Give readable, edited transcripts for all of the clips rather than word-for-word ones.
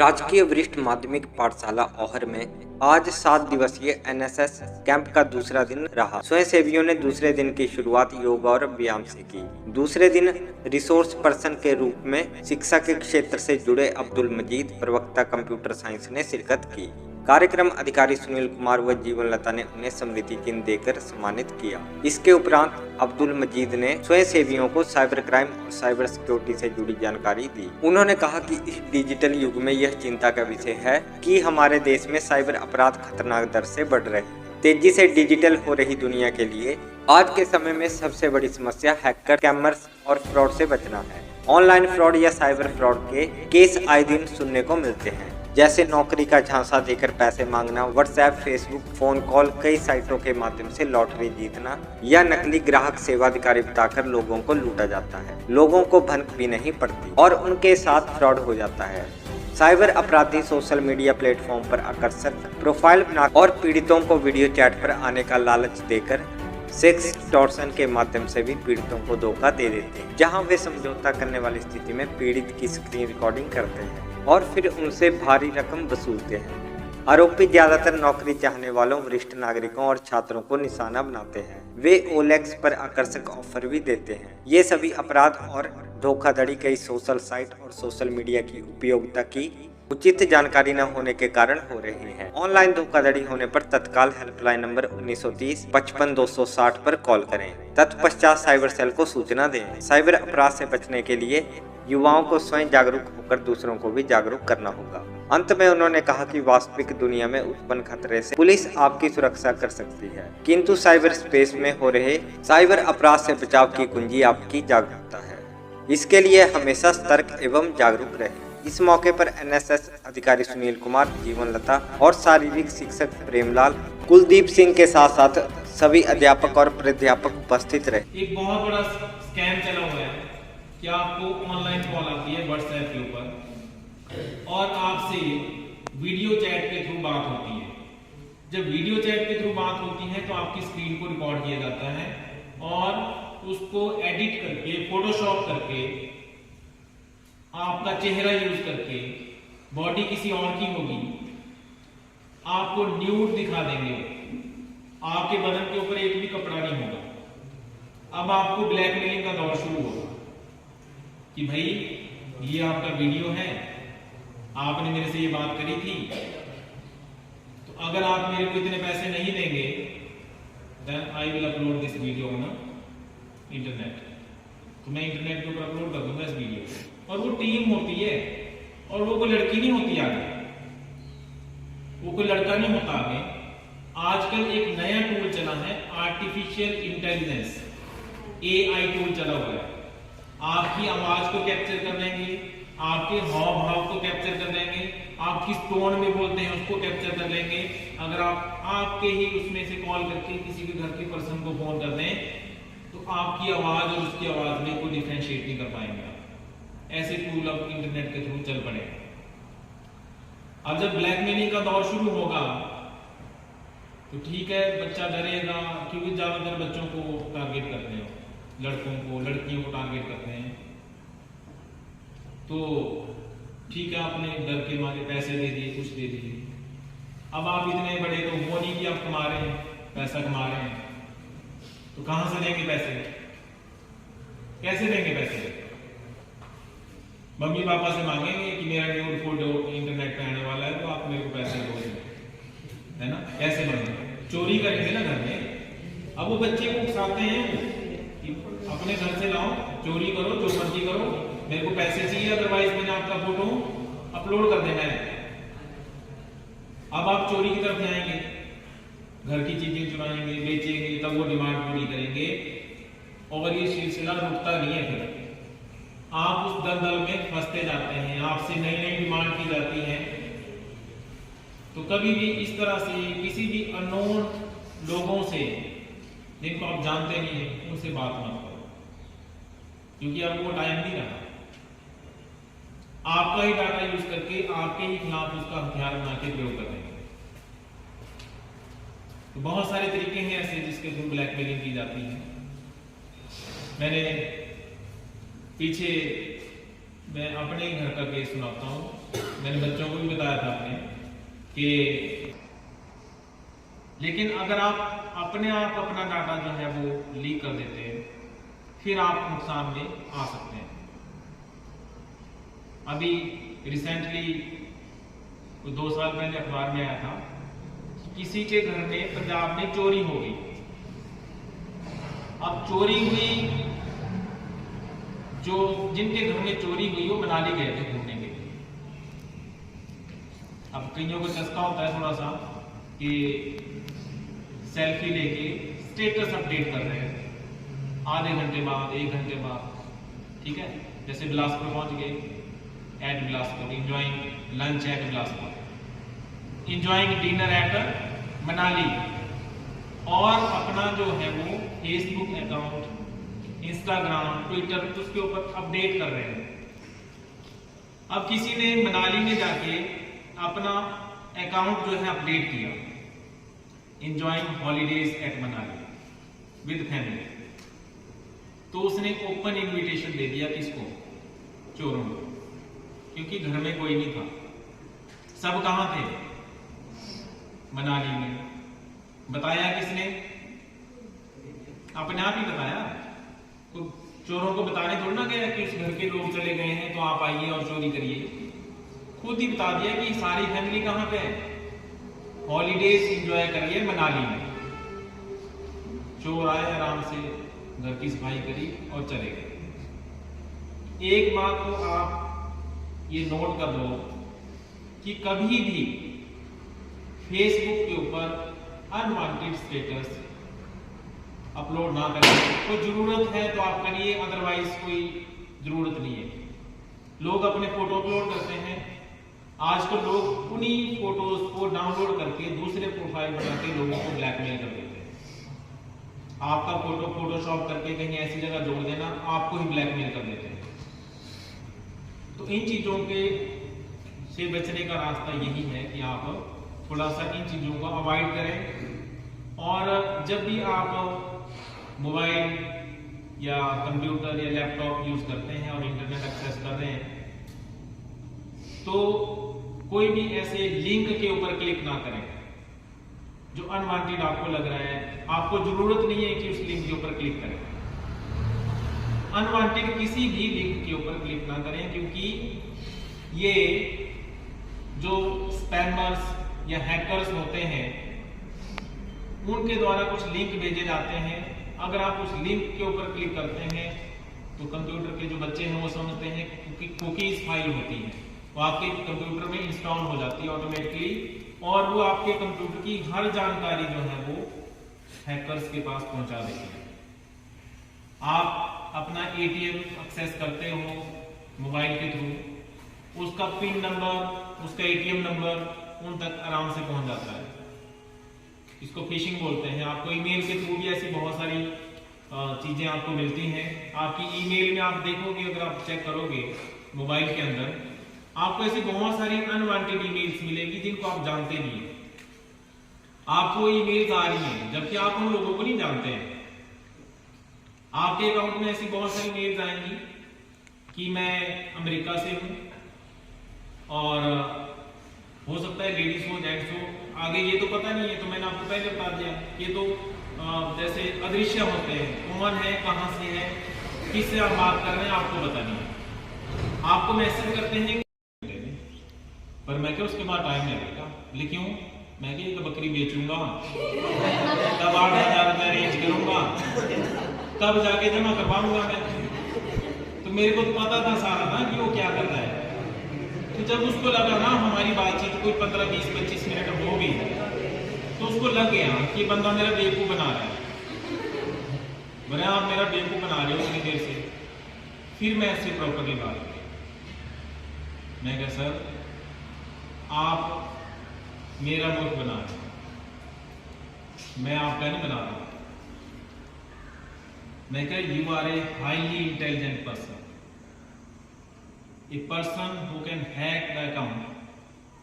राजकीय वरिष्ठ माध्यमिक पाठशाला औहर में आज 7 दिवसीय एनएसएस कैंप का दूसरा दिन रहा। स्वयंसेवियों ने दूसरे दिन की शुरुआत योग और व्यायाम से की। दूसरे दिन रिसोर्स पर्सन के रूप में शिक्षा के क्षेत्र से जुड़े अब्दुल मजीद, प्रवक्ता कंप्यूटर साइंस ने शिरकत की। कार्यक्रम अधिकारी सुनील कुमार व जीवन लता ने उन्हें स्मृति चिन्ह देकर सम्मानित किया। इसके उपरांत अब्दुल मजीद ने स्वयंसेवियों को साइबर क्राइम और साइबर सिक्योरिटी से जुड़ी जानकारी दी। उन्होंने कहा कि इस डिजिटल युग में यह चिंता का विषय है कि हमारे देश में साइबर अपराध खतरनाक दर से बढ़ रहे हैं। तेजी से डिजिटल हो रही दुनिया के लिए आज के समय में सबसे बड़ी समस्या हैकर, स्कैमर्स और फ्रॉड से बचना है। ऑनलाइन फ्रॉड या साइबर फ्रॉड के केस आए दिन सुनने को मिलते हैं, जैसे नौकरी का झांसा देकर पैसे मांगना, व्हाट्सएप, फेसबुक, फोन कॉल, कई साइटों के माध्यम से लॉटरी जीतना या नकली ग्राहक सेवा अधिकारी बताकर लोगों को लूटा जाता है। लोगों को भनक भी नहीं पड़ती और उनके साथ फ्रॉड हो जाता है। साइबर अपराधी सोशल मीडिया प्लेटफॉर्म पर आकर्षक प्रोफाइल बना और पीड़ितों को वीडियो चैट पर आने का लालच देकर सेक्स एक्सटॉर्शन के माध्यम से भी पीड़ितों को धोखा दे देते हैं, जहां वे समझौता करने वाली स्थिति में पीड़ित की स्क्रीन रिकॉर्डिंग करते हैं और फिर उनसे भारी रकम वसूलते हैं। आरोपी ज्यादातर नौकरी चाहने वालों, वरिष्ठ नागरिकों और छात्रों को निशाना बनाते हैं। वे ओलेक्स पर आकर्षक ऑफर भी देते हैं। ये सभी अपराध और धोखाधड़ी कई सोशल साइट और सोशल मीडिया की उपयोगिता की उचित जानकारी न होने के कारण हो रही है। ऑनलाइन धोखाधड़ी होने पर तत्काल हेल्पलाइन नंबर 1930 55 260 पर कॉल करें। तत्पश्चात साइबर सेल को सूचना दें। साइबर अपराध से बचने के लिए युवाओं को स्वयं जागरूक होकर दूसरों को भी जागरूक करना होगा। अंत में उन्होंने कहा कि वास्तविक दुनिया में उत्पन्न खतरे से पुलिस आपकी सुरक्षा कर सकती है, किंतु साइबर स्पेस में हो रहे साइबर अपराध से बचाव की कुंजी आपकी जागरूकता है। इसके लिए हमेशा सतर्क एवं जागरूक रहें। इस मौके पर एनएसएस अधिकारी सुनील कुमार, जीवन लता और शारीरिक शिक्षक प्रेमलाल, कुलदीप सिंह के साथ साथ सभी अध्यापक और प्राध्यापक उपस्थित रहे। एक बहुत बड़ा स्कैम चला हुआ है कि आपको ऑनलाइन कॉल आती है व्हाट्सएप के ऊपर और आपसे वीडियो चैट के थ्रू बात होती है। जब वीडियो चैट के थ्रू बात होती है तो आपकी स्क्रीन को रिकॉर्ड किया जाता है और उसको एडिट करके, फोटोशॉप करके, आपका चेहरा यूज करके, बॉडी किसी और की होगी, आपको न्यूड दिखा देंगे। आपके बदन के ऊपर एक भी कपड़ा नहीं होगा। अब आपको ब्लैकमेलिंग का दौर शुरू होगा कि भाई ये आपका वीडियो है, आपने मेरे से ये बात करी थी, तो अगर आप मेरे को इतने पैसे नहीं देंगे then I will upload this video on internet. तो मैं इंटरनेट के ऊपर अपलोड कर दूंगा इस वीडियो को। और वो टीम होती है और वो कोई लड़की नहीं होती आगे, वो कोई लड़का नहीं होता आगे। आजकल एक नया टूल चला है, आर्टिफिशियल इंटेलिजेंस, एआई टूल चला हुआ है। आपकी आवाज को कैप्चर कर लेंगे, आपके हाव भाव को कैप्चर कर लेंगे, आप किस टोन में बोलते हैं उसको कैप्चर कर लेंगे। अगर आप आपके ही उसमें से कॉल करके किसी के घर के पर्सन को फोन कर दें तो आपकी आवाज और उसकी आवाज में कोई डिफरेंशिएट नहीं कर पाएंगे। ऐसे टूल अब इंटरनेट के थ्रू चल पड़े। अब जब ब्लैकमेलिंग का दौर शुरू होगा तो ठीक है, बच्चा डरेगा, क्योंकि ज्यादातर बच्चों को टारगेट करते हैं, लड़कों को, लड़कियों को टारगेट करते हैं। तो ठीक है, आपने डर के मारे पैसे दे दिए, कुछ दे दिए। अब आप इतने बड़े तो वो नहीं कि आप कमा रहे हैं, पैसा कमा रहे हैं, तो कहां से देंगे पैसे? कैसे देंगे पैसे? मम्मी पापा से मांगेंगे कि मेरा न्यूड फोटो इंटरनेट पे आने वाला है तो आप मेरे को पैसे दो, है ना? कैसे मांगेंगे? चोरी करेंगे ना घर में। अब वो बच्चे को उकसाते हैं कि अपने घर से लाओ, चोरी करो, जो मर्जी करो, मेरे को पैसे चाहिए, अदरवाइज मैंने आपका फोटो अपलोड कर देना है। अब आप चोरी की तरफ जाएंगे, घर की चीजें चुराएंगे, बेचेंगे, तब वो डिमांड पूरी करेंगे और ये सिलसिला रुकता नहीं है। फिर आप उस दलदल में फंसते जाते हैं, आपसे नई नई डिमांड की जाती है। तो कभी भी इस तरह से किसी भी अननोन लोगों से जिनको आप जानते नहीं हैं उनसे बात मत करो, क्योंकि अब वो टाइम नहीं रहा। आपका ही डाटा यूज करके आपके ही खिलाफ उसका हथियार बना के प्रयोग कर देंगे। तो बहुत सारे तरीके हैं ऐसे जिसके थ्रू ब्लैकमेलिंग की जाती है। मैंने पीछे मैं अपने ही घर का केस सुनाता हूँ। मैंने बच्चों को भी बताया था अपने कि लेकिन अगर आप अपने आप अपना डाटा जो है वो लीक कर देते हैं फिर आप नुकसान में आ सकते हैं। अभी रिसेंटली 2 साल पहले अखबार में आया था किसी के घर में पंजाब में चोरी हो गई। अब चोरी हुई, जो जिनके घर में चोरी हुई वो मनाली गए थे घूमने के लिए। अब कईयों को चस्का होता है थोड़ा सा कि सेल्फी लेके स्टेटस अपडेट कर रहे हैं आधे घंटे बाद 1 घंटे बाद, ठीक है। जैसे बिलासपुर पहुंच गए, at Bilaspur, enjoying lunch at Bilaspur, enjoying dinner at Manali, और अपना जो है वो फेसबुक अकाउंट, इंस्टाग्राम, ट्विटर उसके ऊपर अपडेट कर रहे हैं। अब किसी ने मनाली में जाके अपना अकाउंट जो है अपडेट किया, enjoying holidays at Manali with family, तो उसने ओपन इनविटेशन दे दिया किसको? चोरों को, क्योंकि घर में कोई नहीं था, सब कहां थे? मनाली में। बताया किसने? अपने आप ही बताया। तो चोरों को बताने थोड़ा ना गया कि उस घर के लोग चले गए हैं तो आप आइए और चोरी करिए, खुद ही बता दिया कि सारी फैमिली कहां पे है, हॉलीडेज एंजॉय करिए मनाली में। चोर आए, आराम से घर की सफाई करी और चले गए। एक बात तो आप ये नोट कर लो कि कभी भी फेसबुक के ऊपर अनवांटेड स्टेटस अपलोड ना करें। कोई जरूरत है तो आप करिए, अदरवाइज कोई जरूरत नहीं है। लोग अपने फोटो अपलोड करते हैं, आजकल लोग उन्हीं फोटोज को डाउनलोड करके दूसरे प्रोफाइल बना के लोगों को ब्लैकमेल कर देते हैं। आपका फोटो फोटोशॉप करके कहीं ऐसी जगह जोड़ देना, आपको ही ब्लैकमेल कर देते हैं। तो इन चीजों के से बचने का रास्ता यही है कि आप थोड़ा सा इन चीजों को अवॉइड करें। और जब भी आप मोबाइल या कंप्यूटर या लैपटॉप यूज करते हैं और इंटरनेट एक्सेस कर रहे हैं तो कोई भी ऐसे लिंक के ऊपर क्लिक ना करें जो अनवांटेड आपको लग रहा है। आपको जरूरत नहीं है कि उस लिंक के ऊपर क्लिक करें। अनवांटेड किसी भी लिंक के ऊपर क्लिक ना करें, क्योंकि ये जो स्पैमर्स या हैकर्स होते हैं उनके द्वारा कुछ लिंक भेजे जाते हैं। अगर आप उस लिंक के ऊपर क्लिक करते हैं तो कंप्यूटर के जो बच्चे हैं वो समझते हैं कि कुकीज फाइल होती है, वो आपके कंप्यूटर में इंस्टॉल हो जाती है ऑटोमेटिकली, और वो आपके कंप्यूटर की हर जानकारी जो है वो हैकर्स के पास पहुंचा देती है। आप अपना एटीएम एक्सेस करते हो मोबाइल के थ्रू, उसका पिन नंबर, उसका एटीएम नंबर उन तक आराम से पहुंच जाता है। इसको फिशिंग बोलते हैं। आपको ईमेल के थ्रू भी ऐसी बहुत सारी चीजें आपको मिलती हैं। आपकी ईमेल में आप देखोगे, अगर आप चेक करोगे मोबाइल के अंदर, आपको ऐसी बहुत सारी अनवांटेड ईमेल्स मिलेगी जिनको आप जानते नहीं हैं। आपको ईमेल्स आ रही हैं जबकि आप उन लोगों को नहीं जानते हैं। आपके अकाउंट में ऐसी बहुत सारी मेल्स आएंगी कि मैं अमेरिका से हूं, और हो सकता है लेडीज हो जेंट्स हो, आगे ये तो पता नहीं है। तो मैंने आपको पहले बता दिया, ये तो जैसे अदृश्य होते हैं, कौन है, कहां से है, किससे आप बात कर रहे हैं आपको पता नहीं है। आपको मैसेज करते हैं पर मैं क्या उसके बाद टाइम लगेगा, लेकिन मैं क्या ये तो बकरी बेचूंगा, तब 8,000 रुपया रेंज करूंगा, तब जाके जमा करवाऊंगा मैं। तो मेरे को तो पता था सारा ना कि वो क्या कर रहा है। तो जब उसको लगा ना हमारी बातचीत कोई 15, 20, 25 मिनट हो गई तो उसको लग गया कि बंदा मेरा बेवकूफ बना रहा है। बोले आप मेरा बेवकूफ बना रहे हो इतनी देर से। फिर मैं इससे प्रॉपरली बात की, मैं कहा सर आप मेरा मूर्ख बना रहे हो, मैं आपका नहीं बना रहा। मैं कहा you are a highly intelligent person, a person who can hack the account,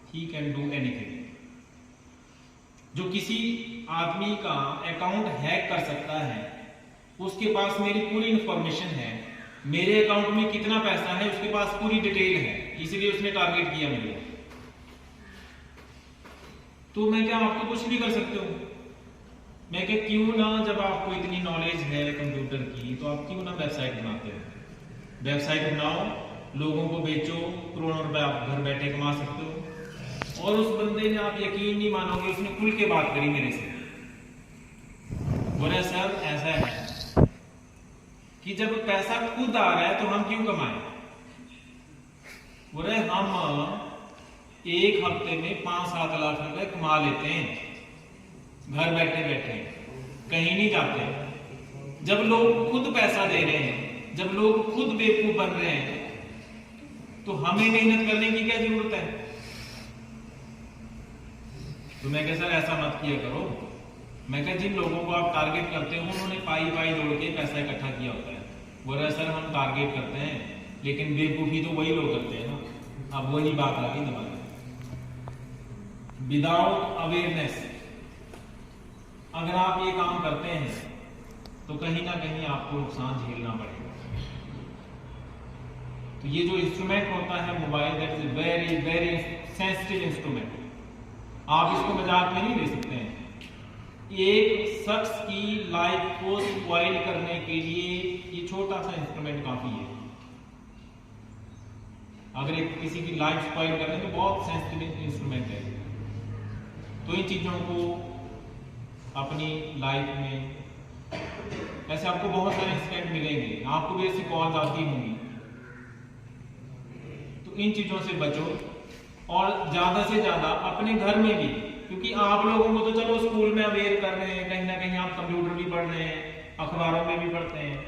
he can do anything। जो किसी आदमी का अकाउंट हैक कर सकता है, उसके पास मेरी पूरी इंफॉर्मेशन है, मेरे अकाउंट में कितना पैसा है उसके पास पूरी डिटेल है, इसलिए उसने टारगेट किया मुझे। तो मैं क्या आपको कुछ भी कर सकते हो? मैं क्या क्यों ना, जब आपको इतनी नॉलेज है कंप्यूटर की, तो आप क्यों ना वेबसाइट बनाते हो? वेबसाइट बनाओ, लोगों को बेचो, करोड़ों रुपए आप घर बैठे कमा सकते हो। और उस बंदे ने, आप यकीन नहीं मानोगे, उसने खुल के बात करी मेरे से। बोले सर ऐसा है कि जब पैसा खुद आ रहा है तो हम क्यों कमाएं? बोले हम एक हफ्ते में 5-7 लाख रुपए कमा लेते हैं घर बैठे बैठे, कहीं नहीं जाते। जब लोग खुद पैसा दे रहे हैं, जब लोग खुद बेवकूफ बन रहे हैं, तो हमें मेहनत करने की क्या जरूरत है? तो मैं कह सर ऐसा मत किया करो। मैं कह जिन लोगों को आप टारगेट करते हो उन्होंने पाई जोड़ के पैसा इकट्ठा किया होता है। बोल रहा सर हम टारगेट करते हैं, लेकिन बेवकूफी तो वही लोग करते हैं ना। अब वही बात आ गई दिमाग में। विदाउट अवेयरनेस अगर आप ये काम करते हैं तो कहीं ना कहीं आपको नुकसान झेलना पड़ेगा। तो ये जो इंस्ट्रूमेंट होता है mobile, that is very very sensitive instrument. आप इसको मजाक में नहीं ले सकते हैं। एक शख्स की लाइफ को स्पॉइल करने के लिए ये छोटा सा इंस्ट्रूमेंट काफी है। अगर एक किसी की लाइफ स्पॉइल करने तो बहुत सेंसिटिव इंस्ट्रूमेंट है। तो इन चीजों को अपनी लाइफ में, ऐसे आपको बहुत सारे इंसिडेंट मिलेंगे, आपको भी ऐसी कॉल्स आती होंगी, तो इन चीजों से बचो। और ज्यादा से ज्यादा अपने घर में भी, क्योंकि आप लोगों को तो चलो स्कूल में अवेयर कर रहे हैं, कहीं ना कहीं आप कंप्यूटर भी पढ़ रहे हैं, अखबारों में भी पढ़ते हैं।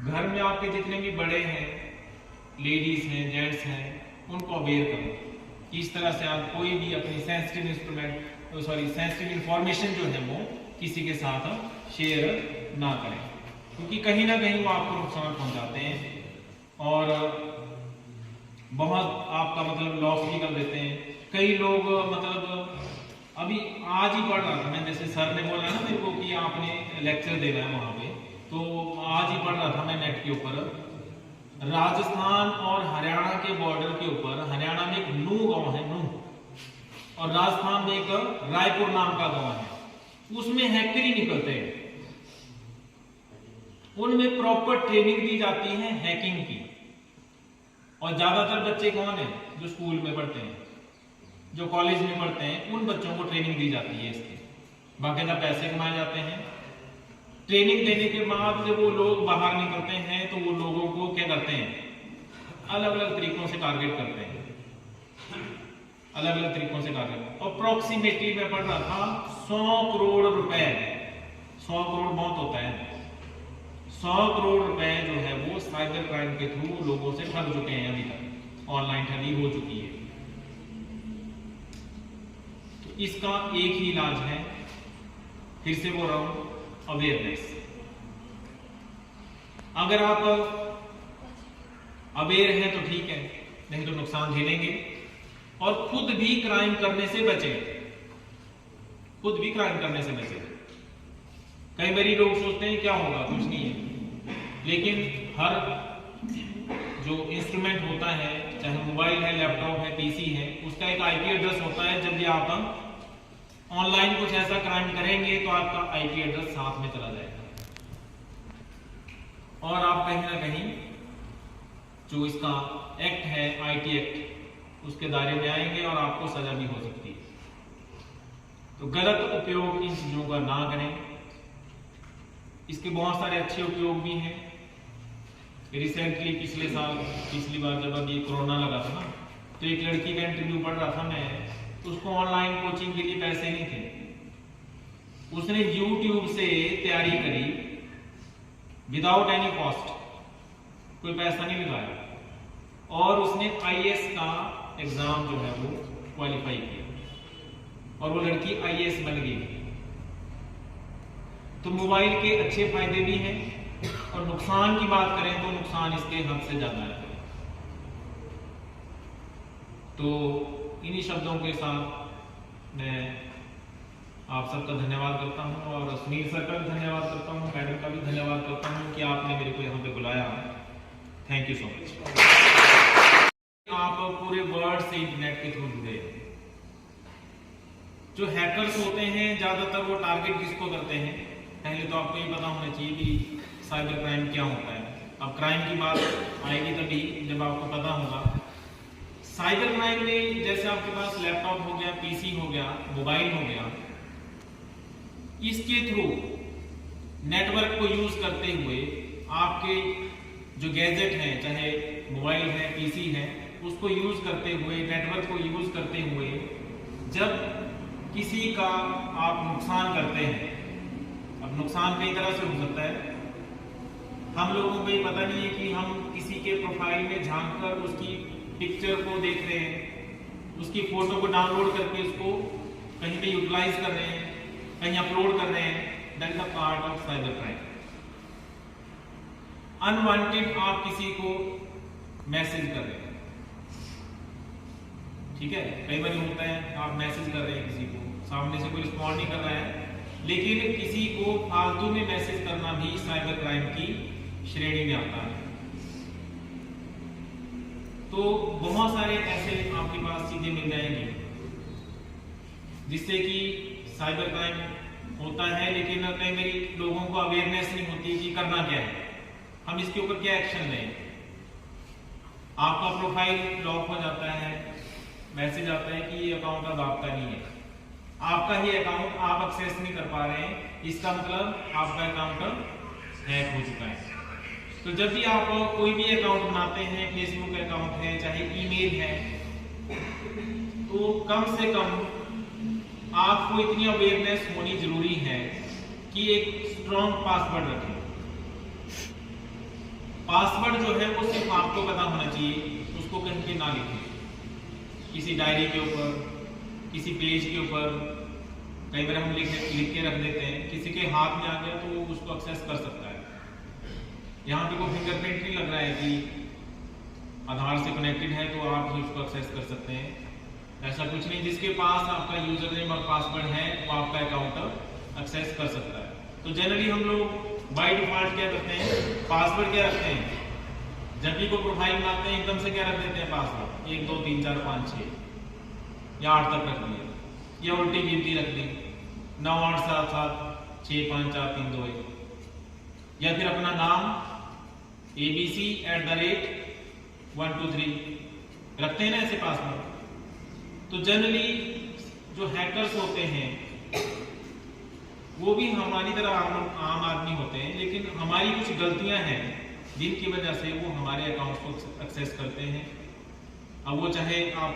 घर में आपके जितने भी बड़े हैं, लेडीज हैं, जेंट्स हैं, उनको अवेयर करो। इस तरह से आप कोई भी अपनी सेंसिटिव सेंसिटिव इंफॉर्मेशन जो है वो किसी के साथ शेयर ना करें, क्योंकि कहीं ना कहीं वो आपको नुकसान पहुंचाते हैं और बहुत आपका मतलब लॉस भी कर देते हैं। कई लोग मतलब अभी आज ही पढ़ रहा था मैं, जैसे सर ने बोला ना मेरे को कि आपने लेक्चर देना है वहां पे, तो आज ही पढ़ रहा था मैं नेट के ऊपर, राजस्थान और हरियाणा के बॉर्डर के ऊपर, हरियाणा में एक नूह गांव है, नूह, और राजस्थान में एक रायपुर नाम का गांव है, उसमें हैकरी निकलते हैं। उनमें प्रॉपर ट्रेनिंग दी जाती है हैकिंग की। और ज्यादातर बच्चे कौन है? जो स्कूल में पढ़ते हैं, जो कॉलेज में पढ़ते हैं, उन बच्चों को ट्रेनिंग दी जाती है इसकी। बाकायदा पैसे कमाए जाते हैं। ट्रेनिंग देने के बाद जब वो लोग बाहर निकलते हैं तो वो लोगों को क्या करते हैं? अलग अलग तरीकों से टारगेट करते हैं, अलग अलग तरीकों से टारगेट। अप्रोक्सीमेटली मैं पढ़ रहा था 100 करोड़ रुपए, 100 करोड़ बहुत होता है, 100 करोड़ रुपए जो है वो साइबर क्राइम के थ्रू लोगों से ठग चुके हैं। अभी तक ऑनलाइन ठगी हो चुकी है। तो इसका एक ही इलाज है, फिर से बोल रहा हूं, अवेयरनेस। अगर आप अवेयर हैं तो ठीक है, नहीं तो नुकसान झेलेंगे। और खुद भी क्राइम करने से बचें, खुद भी क्राइम करने से बचें। कई बार लोग सोचते हैं क्या होगा, कुछ नहीं है, लेकिन हर जो इंस्ट्रूमेंट होता है, चाहे मोबाइल है, लैपटॉप है, पीसी है, उसका एक आईपी एड्रेस होता है। जब भी आप ऑनलाइन कुछ ऐसा क्राइम करेंगे तो आपका आईपी एड्रेस साथ में चला जाएगा और आप कहीं ना कहीं जो इसका एक्ट है, आईटी एक्ट, उसके दायरे में आएंगे और आपको सजा भी हो सकती है। तो गलत उपयोग इन चीजों का ना करें। इसके बहुत सारे अच्छे उपयोग भी हैं। रिसेंटली पिछली बार जब अभी कोरोना लगा था ना, तो एक लड़की का इंटरव्यू पढ़ रहा था मैं, उसको ऑनलाइन कोचिंग के लिए पैसे नहीं थे। उसने यूट्यूब से तैयारी करी विदाउट एनी कॉस्ट, कोई पैसा नहीं लगाया, और उसने आईएएस का एग्जाम जो है वो क्वालिफाई किया और वो लड़की आईएएस बन गई। तो मोबाइल के अच्छे फायदे भी हैं और नुकसान की बात करें तो नुकसान इसके हद से ज्यादा है। तो इन्हीं शब्दों के साथ मैं आप सबका धन्यवाद करता हूं और सुनील सर का भी धन्यवाद करता हूं, मैडम का भी धन्यवाद करता हूं कि आपने मेरे को यहाँ पे बुलाया थैंक यू सो मच। आप पूरे वर्ल्ड से इंटरनेट के थ्रू जुड़े हैं। जो हैकर्स होते हैं ज्यादातर वो टारगेट किसको करते हैं? पहले तो आपको ये पता होना चाहिए कि साइबर क्राइम क्या होता है। अब क्राइम की बात आएगी तभी जब आपको पता होगा। साइबर क्राइम में जैसे आपके पास लैपटॉप हो गया, पीसी हो गया, मोबाइल हो गया, इसके थ्रू नेटवर्क को यूज करते हुए आपके जो गैजेट हैं, चाहे मोबाइल है, पीसी है, उसको यूज करते हुए, नेटवर्क को यूज करते हुए जब किसी का आप नुकसान करते हैं, अब नुकसान कई तरह से हो सकता है। हम लोगों को ये पता नहीं है कि हम किसी के प्रोफाइल में झांककर उसकी पिक्चर को देख रहे हैं, उसकी फोटो को डाउनलोड करके उसको कहीं पे यूटिलाइज कर रहे हैं, कहीं अपलोड कर रहे हैं। That is the part of cyber crime. Unwanted आप किसी को मैसेज कर रहे हैं, ठीक है, कई बार होता है आप मैसेज कर रहे हैं किसी को, सामने से कोई रिस्पॉन्ड नहीं कर रहा है, लेकिन किसी को फालतू में मैसेज करना भी साइबर क्राइम की श्रेणी में आता है। तो बहुत सारे ऐसे आपके पास चीजें मिल जाएंगी जिससे कि साइबर क्राइम होता है, लेकिन कई बार लोगों को अवेयरनेस नहीं होती कि करना क्या है, हम इसके ऊपर क्या एक्शन लें। आपका प्रोफाइल लॉक हो जाता है, मैसेज आता है कि ये अकाउंट अब आपका नहीं है, आपका ही अकाउंट आप एक्सेस नहीं कर पा रहे हैं, इसका मतलब आपका अकाउंट हैक हो चुका है। तो जब भी आप कोई भी अकाउंट बनाते हैं, फेसबुक अकाउंट है, चाहे ईमेल है, तो कम से कम आपको इतनी अवेयरनेस होनी जरूरी है कि एक स्ट्रॉन्ग पासवर्ड रखें। पासवर्ड जो है वो सिर्फ आपको पता होना चाहिए, उसको कहीं पे ना लिखें, किसी डायरी के ऊपर, किसी पेज के ऊपर। कई बार हम लिख के रख देते हैं, किसी के हाथ में आ गया तो वो उसको एक्सेस कर सकता है। यहाँ पे कोई फिंगरप्रिंट नहीं लग रहा है कि आधार से कनेक्टेड है तो आप ही उसको एक्सेस कर सकते हैं, ऐसा कुछ नहीं। जिसके पास आपका यूजर नेम और पासवर्ड है वो आपका अकाउंट एक्सेस कर सकता है। तो जनरली हम लोग बाय डिफॉल्ट क्या करते हैं, पासवर्ड क्या रखते हैं, जब भी कोई प्रोफाइल बनाते हैं एकदम से क्या रख देते हैं पासवर्ड, 1 2 3 4 5 6 या 8 तक रख दिया, या उल्टी गिनती रख दी 9 8 7 7 6 5 4 3 2 1, या फिर अपना नाम abc@123 रखते हैं ना ऐसे पासवर्ड। तो जनरली जो हैकर्स होते हैं वो भी हमारी तरह आम आदमी होते हैं, लेकिन हमारी कुछ गलतियां हैं जिनकी वजह से वो हमारे अकाउंट को एक्सेस करते हैं। अब वो चाहे आप